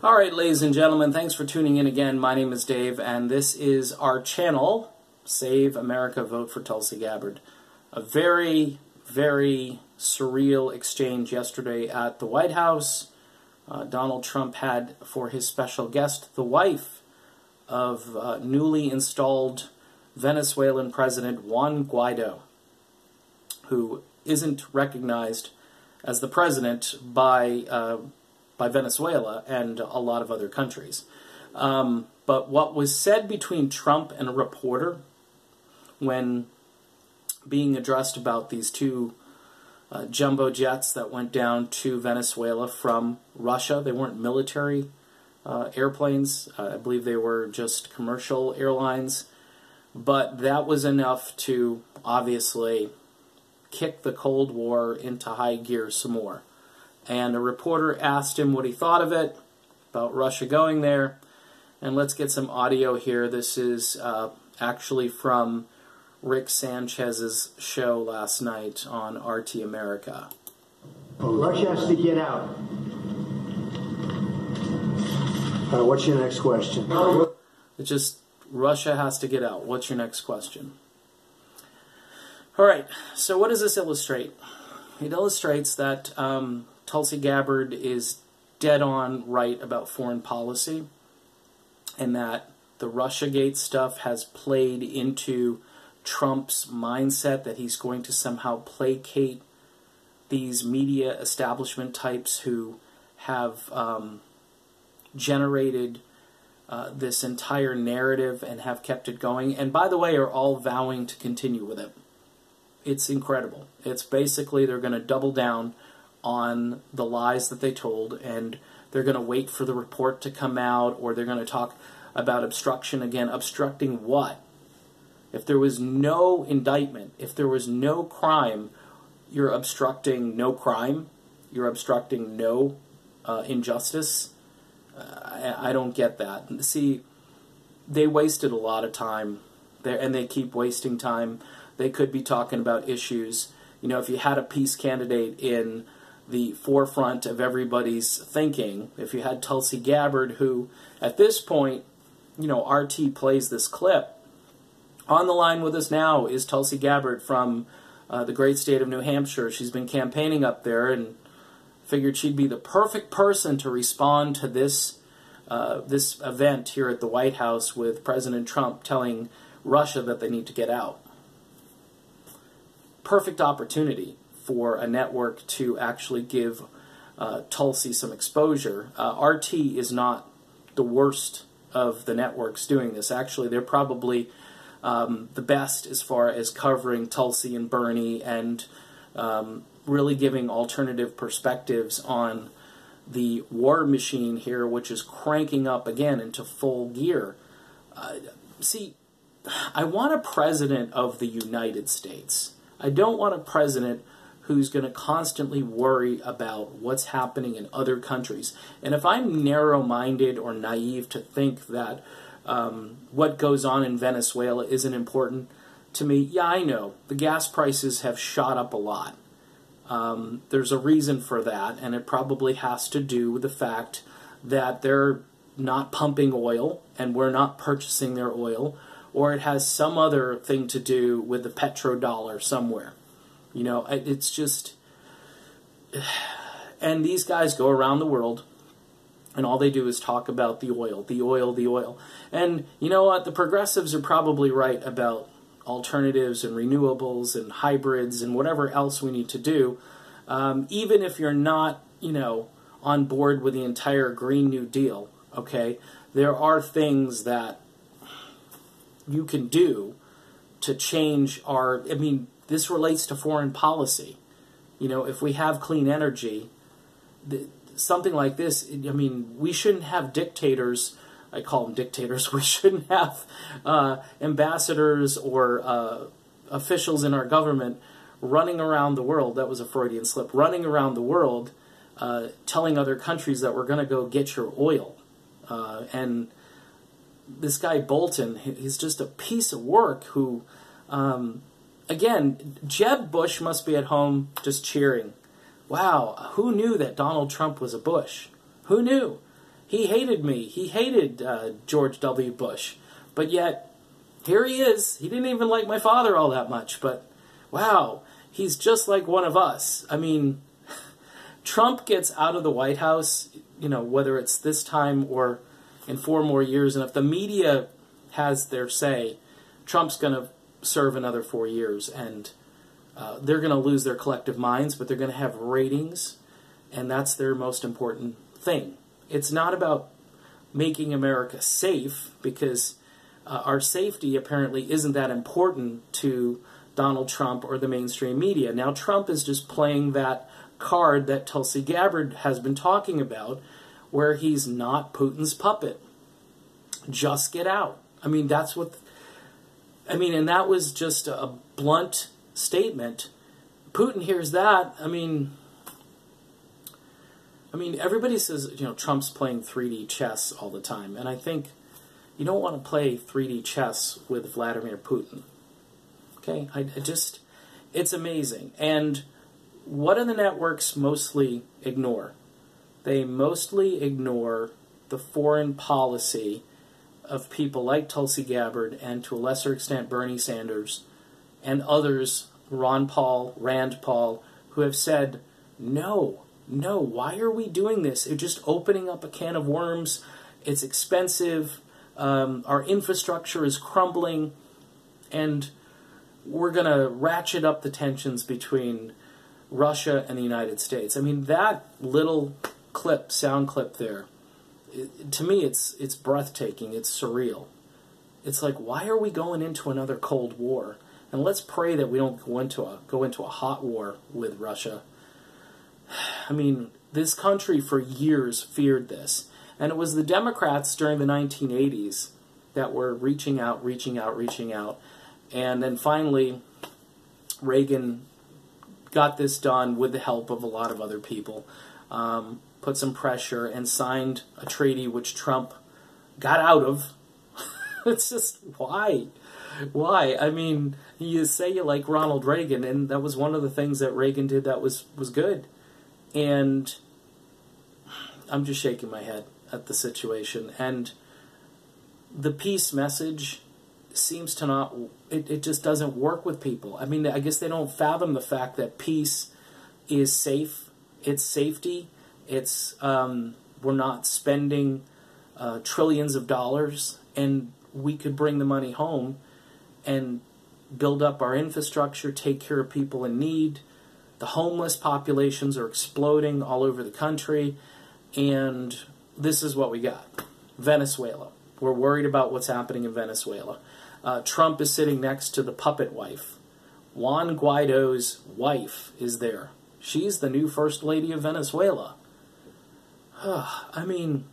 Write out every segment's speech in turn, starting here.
All right, ladies and gentlemen, thanks for tuning in again. My name is Dave, and this is our channel, Save America, Vote for Tulsi Gabbard. A very, very surreal exchange yesterday at the White House. Donald Trump had for his special guest the wife of newly installed Venezuelan President Juan Guaido, who isn't recognized as the president by Venezuela and a lot of other countries. But what was said between Trump and a reporter when being addressed about these two jumbo jets that went down to Venezuela from Russia, they weren't military airplanes. I believe they were just commercial airlines. But that was enough to obviously kick the Cold War into high gear some more. And a reporter asked him what he thought of it, about Russia going there. And let's get some audio here. This is actually from Rick Sanchez's show last night on RT America. Russia has to get out. What's your next question? It's just, Russia has to get out. What's your next question? All right, so what does this illustrate? It illustrates that Tulsi Gabbard is dead on right about foreign policy, and that the Russiagate stuff has played into Trump's mindset that he's going to somehow placate these media establishment types who have generated this entire narrative and have kept it going, and by the way are all vowing to continue with it. It's incredible. It's basically they're going to double down on the lies that they told, and they're going to wait for the report to come out, or they're going to talk about obstruction again. Obstructing what? If there was no indictment, if there was no crime, you're obstructing no crime, you're obstructing no injustice. I don't get that. See, they wasted a lot of time there, and they keep wasting time. They could be talking about issues. You know, if you had a peace candidate in the forefront of everybody's thinking, if you had Tulsi Gabbard, who at this point, you know, RT plays this clip. On the line with us now is Tulsi Gabbard from the great state of New Hampshire. She's been campaigning up there and figured she'd be the perfect person to respond to this this event here at the White House with President Trump telling Russia that they need to get out. Perfect opportunity for a network to actually give Tulsi some exposure. RT is not the worst of the networks doing this. Actually, they're probably the best as far as covering Tulsi and Bernie and really giving alternative perspectives on the war machine here, which is cranking up again into full gear. See, I want a president of the United States. I don't want a president who's going to constantly worry about what's happening in other countries. And if I'm narrow-minded or naive to think that what goes on in Venezuela isn't important to me, yeah, I know. The gas prices have shot up a lot. There's a reason for that, and it probably has to do with the fact that they're not pumping oil and we're not purchasing their oil, or it has some other thing to do with the petrodollar somewhere. You know, it's just... And these guys go around the world, and all they do is talk about the oil, the oil, the oil. And you know what? The progressives are probably right about alternatives and renewables and hybrids and whatever else we need to do. Even if you're not, you know, on board with the entire Green New Deal, okay, there are things that you can do to change our... I mean, this relates to foreign policy. You know, if we have clean energy, something like this, I mean, we shouldn't have dictators. I call them dictators. We shouldn't have ambassadors or officials in our government running around the world. That was a Freudian slip. Running around the world telling other countries that we're going to go get your oil. And this guy Bolton, he's just a piece of work who, again, Jeb Bush must be at home just cheering. Wow, who knew that Donald Trump was a Bush? Who knew? He hated me. He hated George W. Bush. But yet, here he is. He didn't even like my father all that much. But, wow, he's just like one of us. I mean, Trump gets out of the White House, you know, whether it's this time or in 4 more years. And if the media has their say, Trump's going to serve another 4 years. And they're going to lose their collective minds, but they're going to have ratings. And that's their most important thing. It's not about making America safe, because our safety apparently isn't that important to Donald Trump or the mainstream media. Now, Trump is just playing that card that Tulsi Gabbard has been talking about, where he's not Putin's puppet. Just get out. I mean, that's what... I mean, and that was just a blunt statement. Putin hears that. I mean, everybody says, you know, Trump's playing 3D chess all the time. And I think you don't want to play 3D chess with Vladimir Putin. Okay? I just, it's amazing. And what do the networks mostly ignore? They mostly ignore the foreign policy of people like Tulsi Gabbard and, to a lesser extent, Bernie Sanders and others, Rand Paul, who have said, no, why are we doing this? It's just opening up a can of worms. It's expensive. Our infrastructure is crumbling. And we're going to ratchet up the tensions between Russia and the United States. I mean, that little sound clip there, to me, it's breathtaking. It's surreal. It's like, why are we going into another Cold War? And let's pray that we don't go into a hot war with Russia. I mean, this country for years feared this. And it was the Democrats during the 1980s that were reaching out. And then finally, Reagan got this done with the help of a lot of other people. Put some pressure and signed a treaty which Trump got out of. It's just, why? Why? I mean, you say you like Ronald Reagan, and that was one of the things that Reagan did that was good. And I'm just shaking my head at the situation. And the peace message seems to not, it just doesn't work with people. I mean, I guess they don't fathom the fact that peace is safe. It's safety. It's, we're not spending trillions of dollars, and we could bring the money home and build up our infrastructure, take care of people in need. The homeless populations are exploding all over the country, and this is what we got. Venezuela. We're worried about what's happening in Venezuela. Trump is sitting next to the puppet wife. Juan Guaido's wife is there. She's the new First Lady of Venezuela. I mean,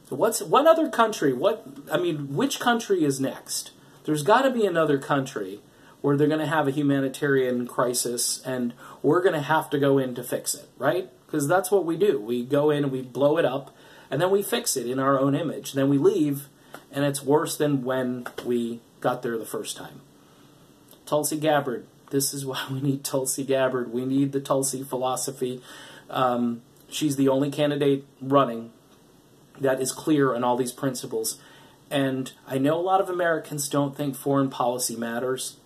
what other country? Which country is next? There's got to be another country where they're going to have a humanitarian crisis, and we're going to have to go in to fix it, right? Because that's what we do. We go in and we blow it up, and then we fix it in our own image. Then we leave, and it's worse than when we got there the first time. Tulsi Gabbard. This is why we need Tulsi Gabbard. We need the Tulsi philosophy. She's the only candidate running that is clear on all these principles. And I know a lot of Americans don't think foreign policy matters,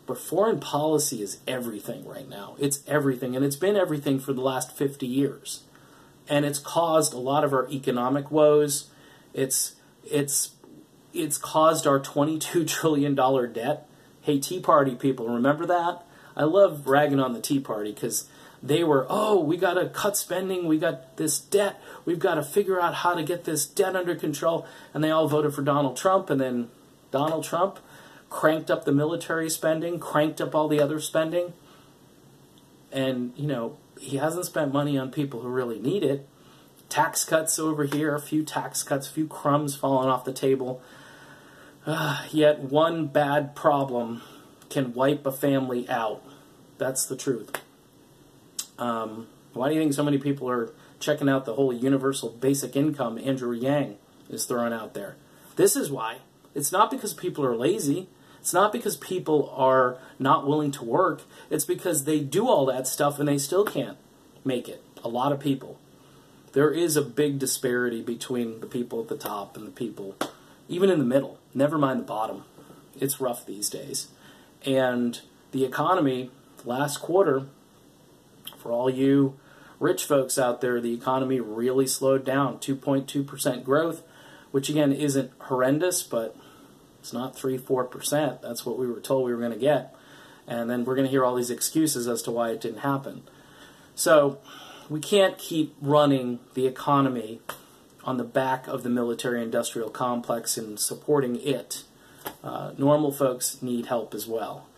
but foreign policy is everything right now. It's everything, and it's been everything for the last 50 years. And it's caused a lot of our economic woes. It's caused our $22 trillion debt. Hey, Tea Party people, remember that? I love ragging on the Tea Party because they were, oh, we got to cut spending, we got this debt, we've got to figure out how to get this debt under control, and they all voted for Donald Trump, and then Donald Trump cranked up the military spending, cranked up all the other spending, and, you know, he hasn't spent money on people who really need it. Tax cuts over here, a few tax cuts, a few crumbs falling off the table, yet one bad problem can wipe a family out. That's the truth. Why do you think so many people are checking out the whole universal basic income Andrew Yang is throwing out there? This is why. It's not because people are lazy. It's not because people are not willing to work. It's because they do all that stuff and they still can't make it. A lot of people. there is a big disparity between the people at the top and the people even in the middle, never mind the bottom. It's rough these days. And the economy, last quarter, for all you rich folks out there, the economy really slowed down, 2.2% growth, which again isn't horrendous, but it's not 3-4%. That's what we were told we were going to get. And then we're going to hear all these excuses as to why it didn't happen. So we can't keep running the economy on the back of the military-industrial complex and supporting it. Normal folks need help as well.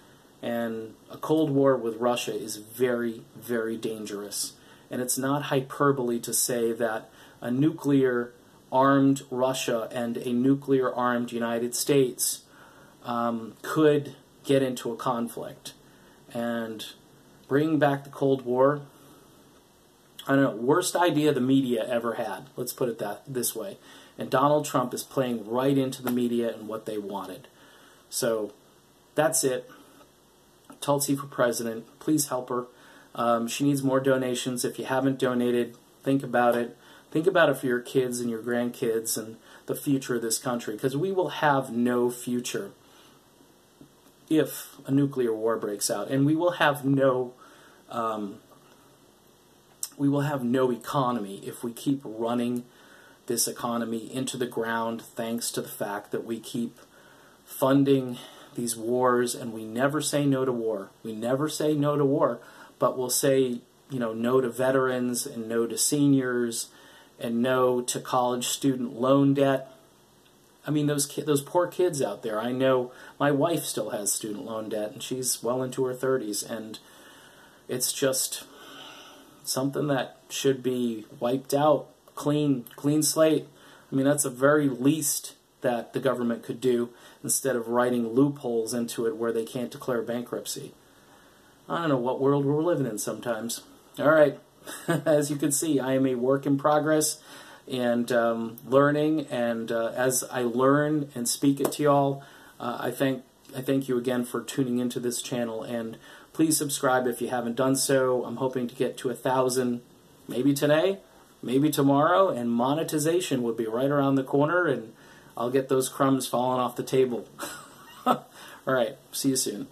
And a Cold War with Russia is very, very dangerous. And it's not hyperbole to say that a nuclear-armed Russia and a nuclear-armed United States could get into a conflict. And bringing back the Cold War, I don't know, worst idea the media ever had. Let's put it this way. And Donald Trump is playing right into the media and what they wanted. So that's it. Tulsi for president. Please help her. She needs more donations. If you haven't donated, think about it. Think about it for your kids and your grandkids and the future of this country, because we will have no future if a nuclear war breaks out, and we will have no economy if we keep running this economy into the ground, thanks to the fact that we keep funding these wars, and we never say no to war. We never say no to war, but we'll say, no to veterans and no to seniors and no to college student loan debt. I mean, those poor kids out there. I know my wife still has student loan debt, and she's well into her 30s, and it's just something that should be wiped out, clean slate. I mean, that's the very least that the government could do, instead of writing loopholes into it where they can't declare bankruptcy. I don't know what world we're living in sometimes. All right, as you can see, I am a work in progress, and learning, and as I learn and speak it to y'all, I thank you again for tuning into this channel, and please subscribe if you haven't done so. I'm hoping to get to 1,000, maybe today, maybe tomorrow, and monetization would be right around the corner, and I'll get those crumbs falling off the table. All right, see you soon.